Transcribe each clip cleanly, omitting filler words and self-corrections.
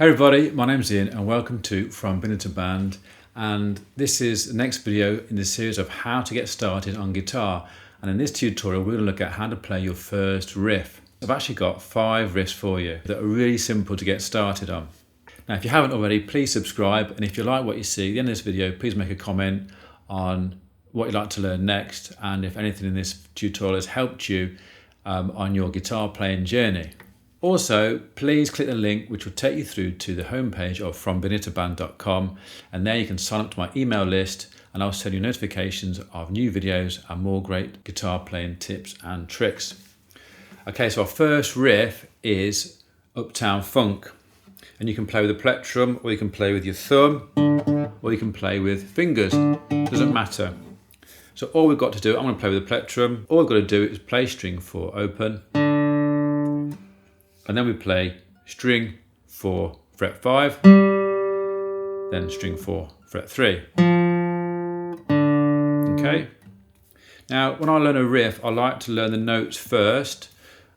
Hey everybody, my name's Ian and welcome to From Beginner to Band, and this is the next video in the series of how to get started on guitar. And in this tutorial we're going to look at how to play your first riff. I've actually got 5 riffs for you that are really simple to get started on. Now if you haven't already, please subscribe, and if you like what you see at the end of this video, please make a comment on what you'd like to learn next and if anything in this tutorial has helped you on your guitar playing journey. Also, please click the link which will take you through to the homepage of FromBeginnerToBand.com, and there you can sign up to my email list and I'll send you notifications of new videos and more great guitar playing tips and tricks. Okay, so our first riff is Uptown Funk, and you can play with a plectrum, or you can play with your thumb, or you can play with fingers, doesn't matter. So all we've got to do, I'm going to play with the plectrum, all we've got to do is play string 4 open, and then we play string 4 fret 5, then string 4 fret 3. Okay. Now when I learn a riff, I like to learn the notes first.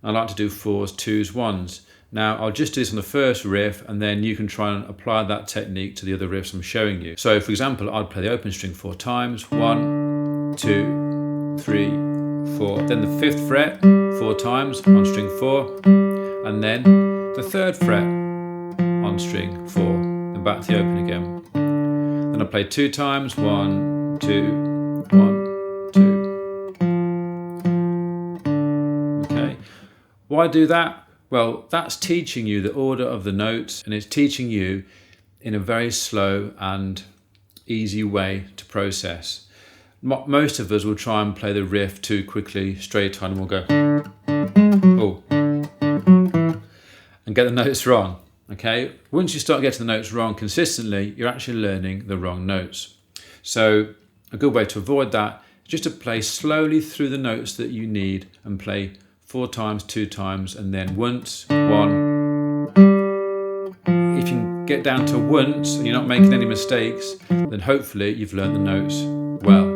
I like to do 4s, 2s, 1s. Now I'll just do this on the first riff, and then you can try and apply that technique to the other riffs I'm showing you. So for example, I'd play the open string 4 times, 1, 2, 3, 4. Then the 5th fret 4 times on string 4. And then the 3rd fret on string 4, and back to the open again. Then I play 2 times, 1, 2, 1, 2. Okay. Why do that? Well, that's teaching you the order of the notes, and it's teaching you in a very slow and easy way to process. Most of us will try and play the riff too quickly, straight on, and we'll go, oh, and get the notes wrong. Okay, once you start getting the notes wrong consistently, you're actually learning the wrong notes. So a good way to avoid that is just to play slowly through the notes that you need, and play 4 times, 2 times, and then once, 1. If you can get down to once and you're not making any mistakes, then hopefully you've learned the notes well.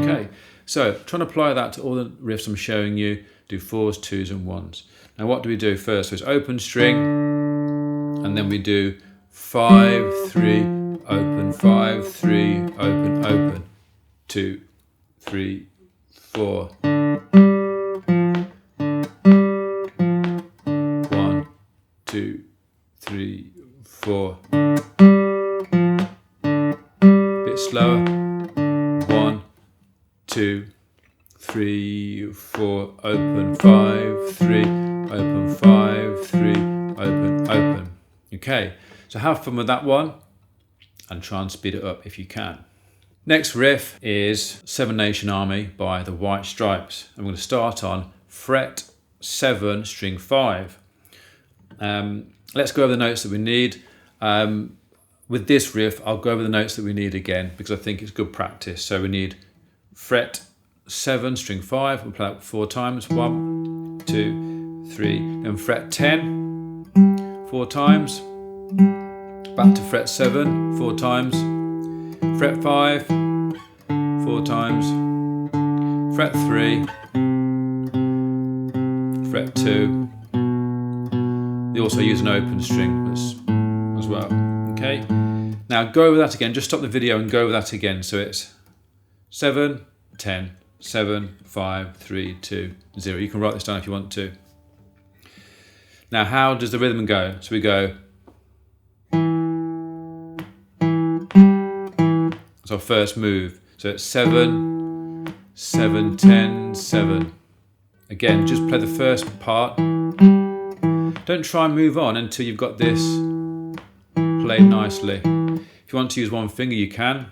Okay, so try and apply that to all the riffs I'm showing you. Do 4s, 2s and 1s. Now what do we do first? So it's open string, and then we do 5, 3, open, 5, 3, open, open, 2, 3, 4. 1, 2, 3, 4. Bit slower. 1, 2, 3, 4, open, 5, 3, open, 5, 3, open, open. Okay, so have fun with that one and try and speed it up if you can. Next riff is Seven Nation Army by the White Stripes. I'm going to start on fret 7, string 5. Let's go over the notes that we need. With this riff, I'll go over the notes that we need again because I think it's good practice. So we need fret 7, string 5, we'll play that 4 times, 1, 2, 3, then fret 10, 4 times, back to fret 7, 4 times, fret 5, 4 times, fret 3, fret 2. They also use an open string as well. Okay, now go over that again, just stop the video and go over that again. So it's 7, 10, 7, 5, 3, 2, 0. You can write this down if you want to. Now, how does the rhythm go? So we go. That's our first move. So it's 7, 7, 10, 7. Again, just play the first part. Don't try and move on until you've got this played nicely. If you want to use one finger, you can.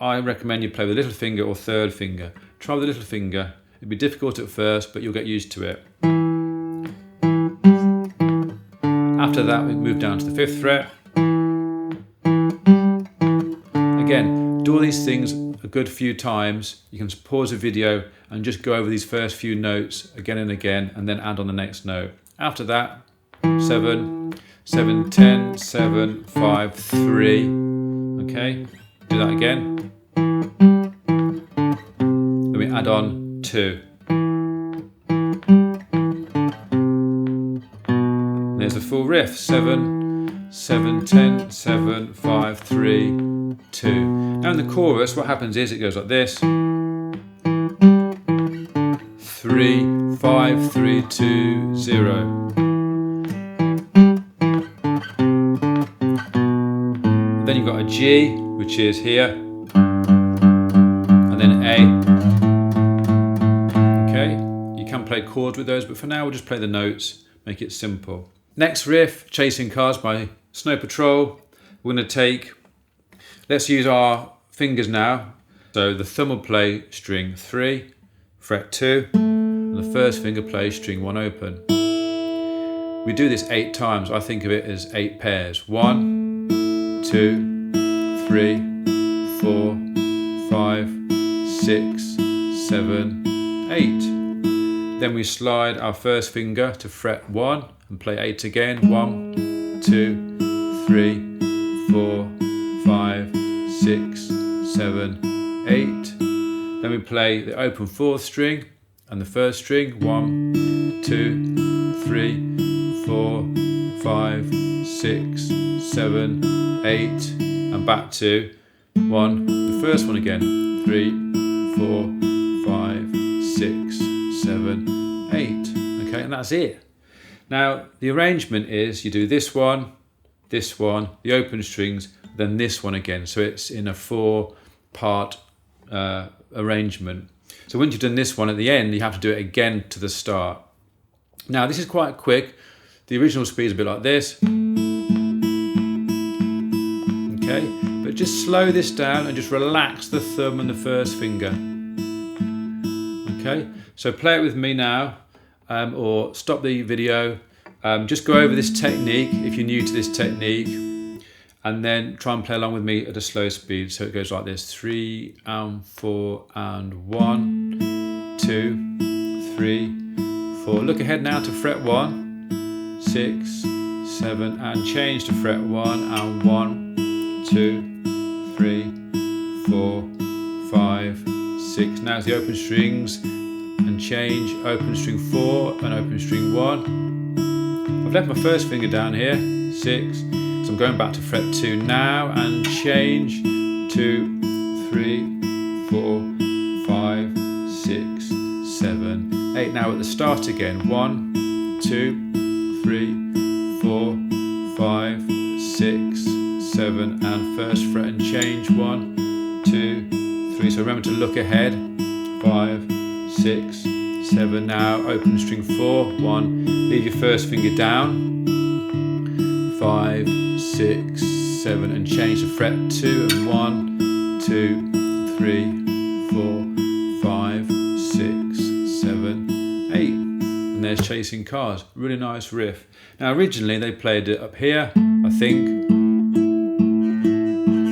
I recommend you play with the little finger or 3rd finger. Try with the little finger. It'll be difficult at first, but you'll get used to it. After that, we move down to the 5th fret. Again, do all these things a good few times. You can pause the video and just go over these first few notes again and again, and then add on the next note. After that, 7, 7, 10, 7, 5, 3. Okay, do that again. Then we add on 2. there's the full riff. 7, 7, 10, 7, 5, 3, 2. Now in the chorus, what happens is it goes like this. 3, 5, 3, 2, 0. Then you've got a G, which is here, and then A. Okay, you can play chords with those, but for now we'll just play the notes, make it simple. Next riff, Chasing Cars by Snow Patrol. We're going to take, let's use our fingers now. So the thumb will play string 3, fret 2, and the first finger plays string 1 open. We do this 8 times. I think of it as 8 pairs. 1, 2, 3, 4, 5, 6, 7, 8. Then we slide our first finger to fret 1 and play 8 again. 1, 2, 3, 4, 5, 6, 7, 8. Then we play the open 4th string and the first string. 1, 2, 3, 4, 5, 6, 7, 8. And back to 1, the first one again. 3, 4, 5, 6, 7, 8. Okay, and that's it. Now the arrangement is you do this one, the open strings, then this one again. So it's in a 4-part arrangement. So once you've done this one at the end, you have to do it again to the start. Now this is quite quick. The original speed is a bit like this. Okay, but just slow this down and just relax the thumb and the first finger. Okay, so play it with me now, or stop the video. Just go over this technique if you're new to this technique, and then try and play along with me at a slow speed. So it goes like this: 3 and 4 and 1, 2, 3, 4. Look ahead now to fret 1, 6, 7, and change to fret 1 and 1, 2, 3, 4, 5, 6. Now it's the open strings and change open string 4 and open string 1. I've left my first finger down here, 6. So I'm going back to fret 2 now and change 2, 3, 4, 5, 6, 7, 8. Now at the start again. 1, 2, 3, 4, 5, 6, 7, and first fret and change. 1, 2, 3. So remember to look ahead. 5, 6, 7. Now open string 4. 1. Leave your first finger down. 5, 6, 7, and change to fret 2 and 1, 2, 3, 4, 5, 6, 7, 8. And there's Chasing Cars. Really nice riff. Now originally they played it up here, I think.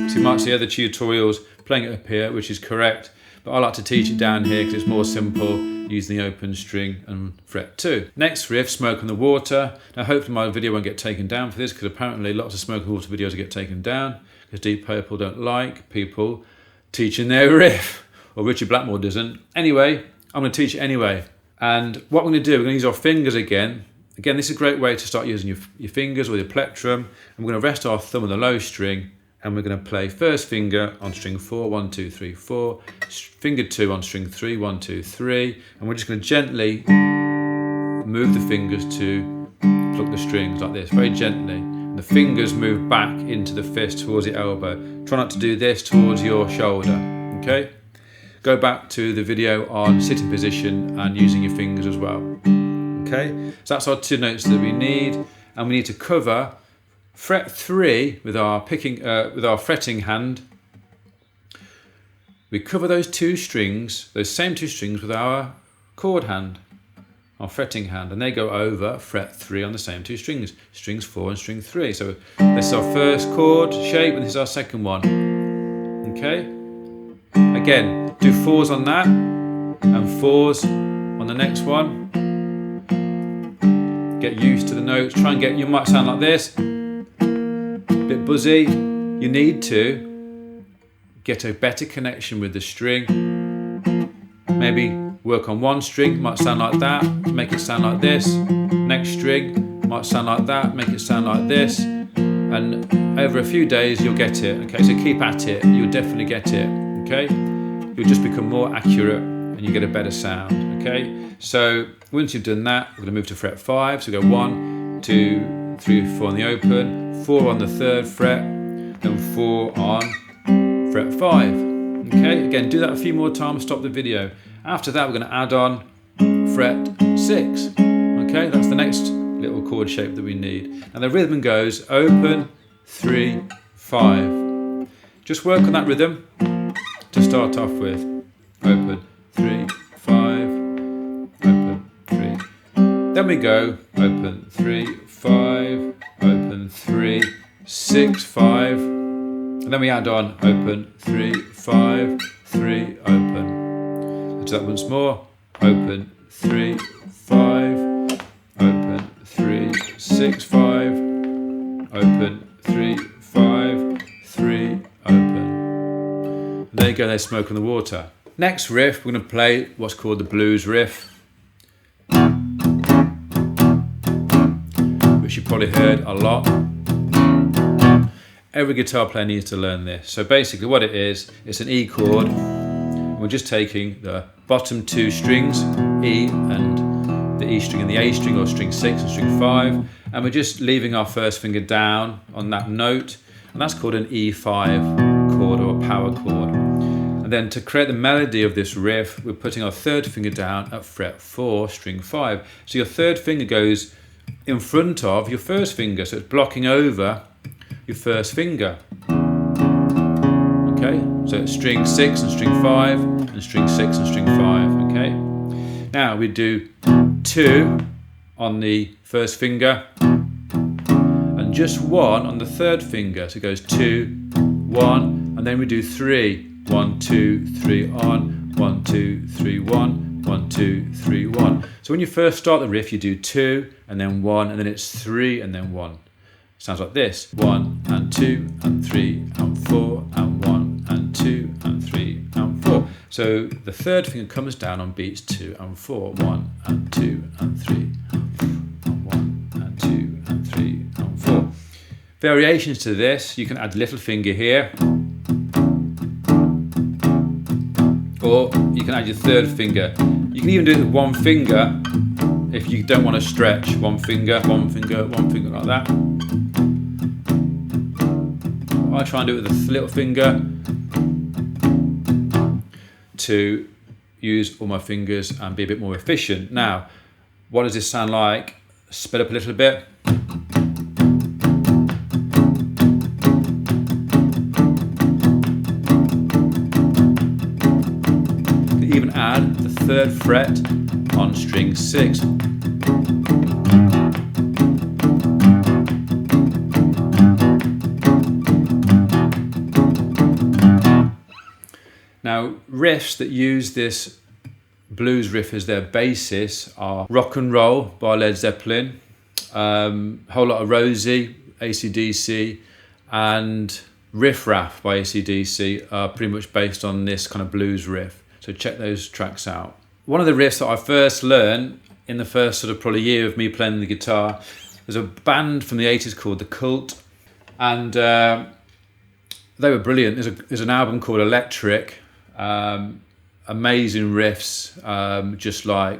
So you might see other tutorials playing it up here, which is correct. But I like to teach it down here because it's more simple, using the open string and fret 2. Next riff, Smoke on the Water. Now hopefully my video won't get taken down for this, because apparently lots of Smoke on the Water videos get taken down because Deep Purple don't like people teaching their riff, or Richard Blackmore doesn't. Anyway, I'm going to teach it anyway. And what we're going to do, we're going to use our fingers again. Again, this is a great way to start using your fingers or your plectrum. And we're going to rest our thumb on the low string, and we're going to play first finger on string 4, 1, 2, 3, 4, finger 2 on string 3, 1, 2, 3, and we're just going to gently move the fingers to pluck the strings like this, very gently. And the fingers move back into the fist towards the elbow. Try not to do this towards your shoulder, okay? Go back to the video on sitting position and using your fingers as well, okay? So that's our 2 notes that we need, and we need to cover fret 3 with our fretting hand. We cover those 2 strings, those same 2 strings, with our chord hand, our fretting hand, and they go over fret 3 on the same 2 strings, strings 4 and string 3. So this is our first chord shape, and this is our second one. Okay? Again, do 4s on that, and 4s on the next one. Get used to the notes. Try and get, you might sound like this. Bit buzzy. You need to get a better connection with the string. Maybe work on one string, might sound like that, make it sound like this. Next string, might sound like that, make it sound like this, and over a few days you'll get it. Okay, so keep at it, you'll definitely get it. Okay, you'll just become more accurate and you get a better sound. Okay, so once you've done that, we're going to move to fret 5. So go 1, 2, 3, 4 on the open, 4 on the 3rd fret, then 4 on fret 5. Okay, again, do that a few more times, stop the video. After that, we're going to add on fret 6. Okay, that's the next little chord shape that we need. And the rhythm goes open, 3, 5. Just work on that rhythm to start off with. Open, 3, 5, open, 3. Then we go open, 3, 5, open, 3, 6, 5. And then we add on open, 3, 5, 3, open. Let's do that once more. Open, 3, 5, open, 3, 6, 5, open, 3, 5, 3, open. And there you go, there's Smoke on the Water. Next riff, we're going to play what's called the blues riff, which you've probably heard a lot. Every guitar player needs to learn this. So basically what it is, it's an E chord. We're just taking the bottom 2 strings, E and the E string and the A string, or string 6 and string 5, and we're just leaving our first finger down on that note, and that's called an E5 chord, or a power chord. And then to create the melody of this riff, we're putting our 3rd finger down at fret 4, string 5. So your 3rd finger goes in front of your 1st finger, so it's blocking over your 1st finger. Okay, so it's string 6 and string 5, and string 6 and string 5. Okay, now we do 2 on the 1st finger and just 1 on the 3rd finger. So it goes 2, 1, and then we do 3. 1, 2, 3 on, 1, 2, 3, 1, 1, 2, 3, 1. So when you first start the riff, you do 2 and then 1, and then it's 3 and then 1. Sounds like this: 1 and 2 and 3 and 4 and 1 and 2 and 3 and 4. So the 3rd finger comes down on beats 2 and 4. 1 and 2 and 3 and 1 and 2 and 3 and 4. Variations to this: you can add little finger here, or you can add your 3rd finger. You can even do it with 1 finger if you don't want to stretch. 1 finger, 1 finger, 1 finger, like that. I try and do it with a little finger to use all my fingers and be a bit more efficient. Now, what does this sound like? Sped up a little bit. You can even add the 3rd fret on string 6. Now, riffs that use this blues riff as their basis are Rock and Roll by Led Zeppelin, Whole Lot of Rosie, AC/DC, and Riff Raff by AC/DC are pretty much based on this kind of blues riff. So check those tracks out. One of the riffs that I first learned in the first sort of probably year of me playing the guitar, there's a band from the 80s called The Cult, and they were brilliant. There's an album called Electric. Amazing riffs, just like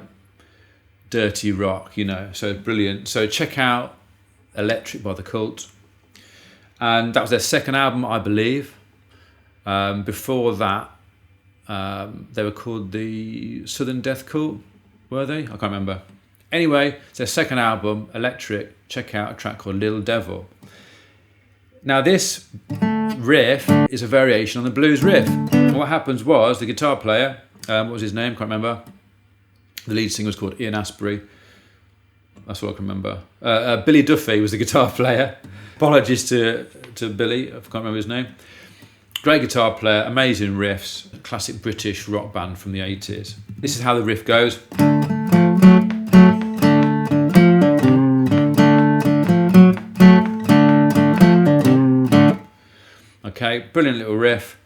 dirty rock, you know, so brilliant. So check out Electric by The Cult, and that was their 2nd album, I believe. Before that, they were called the Southern Death Cult, were they? I can't remember. Anyway, it's their 2nd album, Electric. Check out a track called Little Devil. Now this riff is a variation on the blues riff. And what happens was the guitar player, what was his name? Can't remember. The lead singer was called Ian Astbury. That's all I can remember. Billy Duffy was the guitar player. Apologies to Billy, I can't remember his name. Great guitar player, amazing riffs, classic British rock band from the 80s. This is how the riff goes. Okay, brilliant little riff.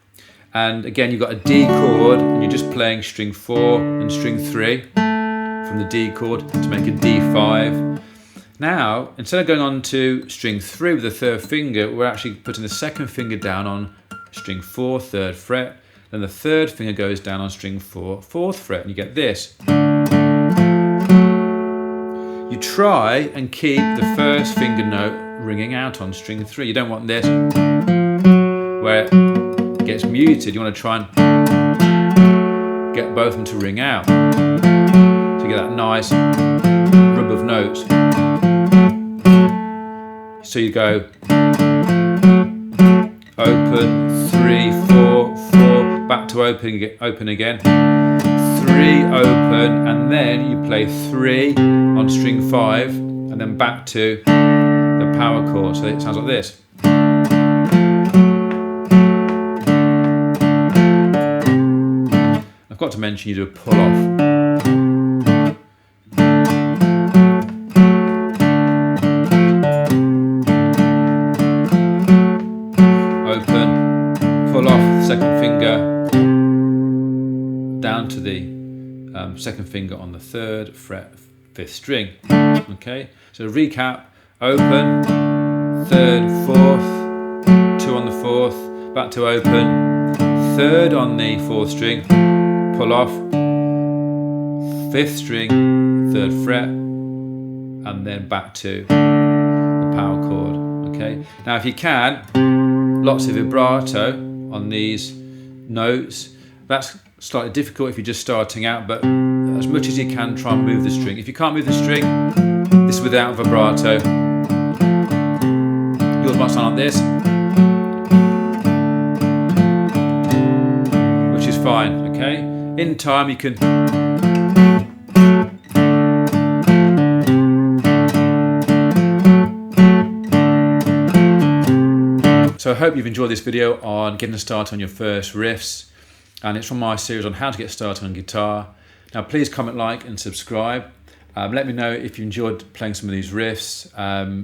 And again, you've got a D chord, and you're just playing string 4 and string 3 from the D chord to make a D5. Now, instead of going on to string 3 with the 3rd finger, we're actually putting the 2nd finger down on string 4, 3rd fret. Then the 3rd finger goes down on string 4, 4th fret, and you get this. You try and keep the 1st finger note ringing out on string 3. You don't want this where it gets muted. You want to try and get both of them to ring out. So you get that nice rub of notes. So you go open, 3, 4, 4, back to open again, 3, open, and then you play 3 on string 5, and then back to the power chord. So it sounds like this. I've got to mention you do a pull off. Pull off the 2nd finger down to the 2nd finger on the 3rd fret, 5th string. Okay, so recap: open, 3rd, 4th, 2 on the 4th, back to open, 3rd on the 4th string, pull off, 5th string, 3rd fret, and then back to the power chord. Okay, now if you can, lots of vibrato on these notes. That's slightly difficult if you're just starting out, but as much as you can, try and move the string. If you can't move the string, this is without vibrato. Yours might sound like this, which is fine, okay? In time you can So I hope you've enjoyed this video on getting started on your first riffs, and it's from my series on how to get started on guitar. Now please comment, like and subscribe. Let me know if you enjoyed playing some of these riffs.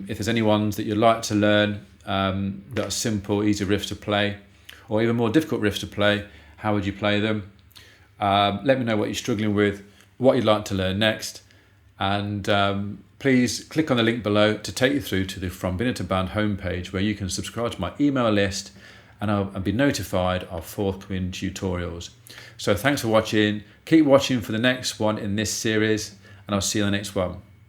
If there's any ones that you'd like to learn that are simple, easy riffs to play, or even more difficult riffs to play, how would you play them? Let me know what you're struggling with, what you'd like to learn next, and please click on the link below to take you through to the From Beginner to Band homepage, where you can subscribe to my email list and I'll be notified of forthcoming tutorials. So thanks for watching. Keep watching for the next one in this series, and I'll see you in the next one.